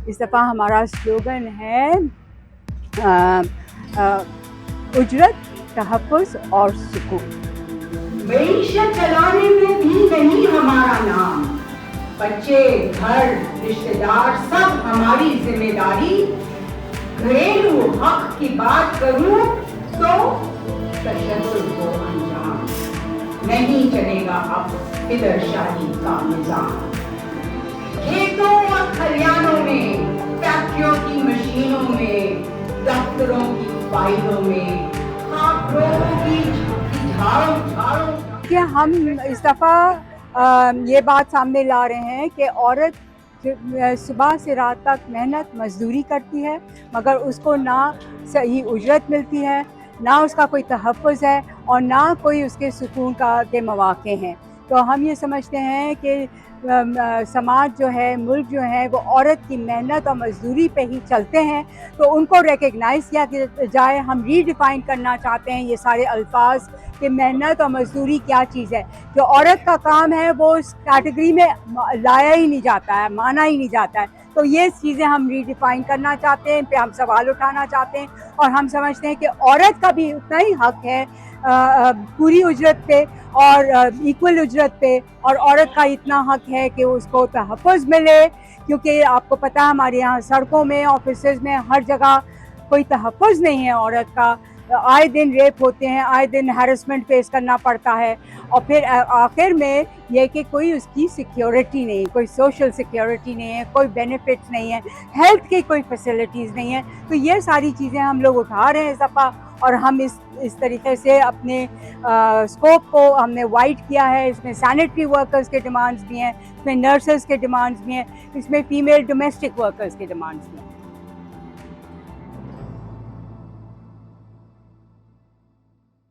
इस दफ़ा हमारा स्लोगन है उजरत, तहफ़्फ़ुज़ और सुकून। मईशत चलाने में भी नहीं हमारा नाम, बच्चे, घर, रिश्तेदार सब हमारी जिम्मेदारी। घरेलू हक की बात करूं तो तशद्दुद को अंजाम नहीं चलेगा अब फिदरशाही का निजाम। खेतों और खलियानों में, फैक्ट्रियों की मशीनों में, दफ्तरों की फाइलों में, आप लोगों की झाड़ों कि हम इस दफ़ा ये बात सामने ला रहे हैं कि औरत सुबह से रात तक मेहनत मजदूरी करती है, मगर उसको ना सही उजरत मिलती है, ना उसका कोई तहफ़्फ़ुज़ है और ना कोई उसके सुकून के मौक़े हैं। तो हम ये समझते हैं कि समाज जो है, मुल्क जो है, वो औरत की मेहनत और मजदूरी पे ही चलते हैं, तो उनको रिकग्नाइज़ किया जाए। हम रीडिफ़ाइन करना चाहते हैं ये सारे अल्फाज कि मेहनत और मजदूरी क्या चीज़ है। जो औरत का काम है वो इस कैटेगरी में लाया ही नहीं जाता है, माना ही नहीं जाता है। तो ये चीज़ें हम रीडिफ़ाइन करना चाहते हैं, इन पे हम सवाल उठाना चाहते हैं और हम समझते हैं कि औरत का भी उतना ही हक है पूरी उजरत पे और इक्वल उजरत पे, और औरत का इतना हक है कि उसको तहफ़्फ़ुज़ मिले, क्योंकि आपको पता है हमारे यहाँ सड़कों में, ऑफिसेज़ में, हर जगह कोई तहफ़्फ़ुज़ नहीं है औरत का। आए दिन रेप होते हैं, आए दिन हैरेसमेंट फेस करना पड़ता है और फिर आखिर में ये कि कोई उसकी सिक्योरिटी नहीं, कोई सोशल सिक्योरिटी नहीं है, कोई बेनिफिट्स नहीं है, हेल्थ की कोई फैसिलिटीज़ नहीं है। तो ये सारी चीज़ें हम लोग उठा रहे हैं इस दफ़ा, और हम इस तरीके से अपने स्कोप को हमने वाइड किया है। इसमें सैनिटरी वर्कर्स के डिमांड्स भी हैं, इसमें नर्सेस के डिमांड्स भी हैं, इसमें फ़ीमेल डोमेस्टिक वर्कर्स के डिमांड्स भी हैं।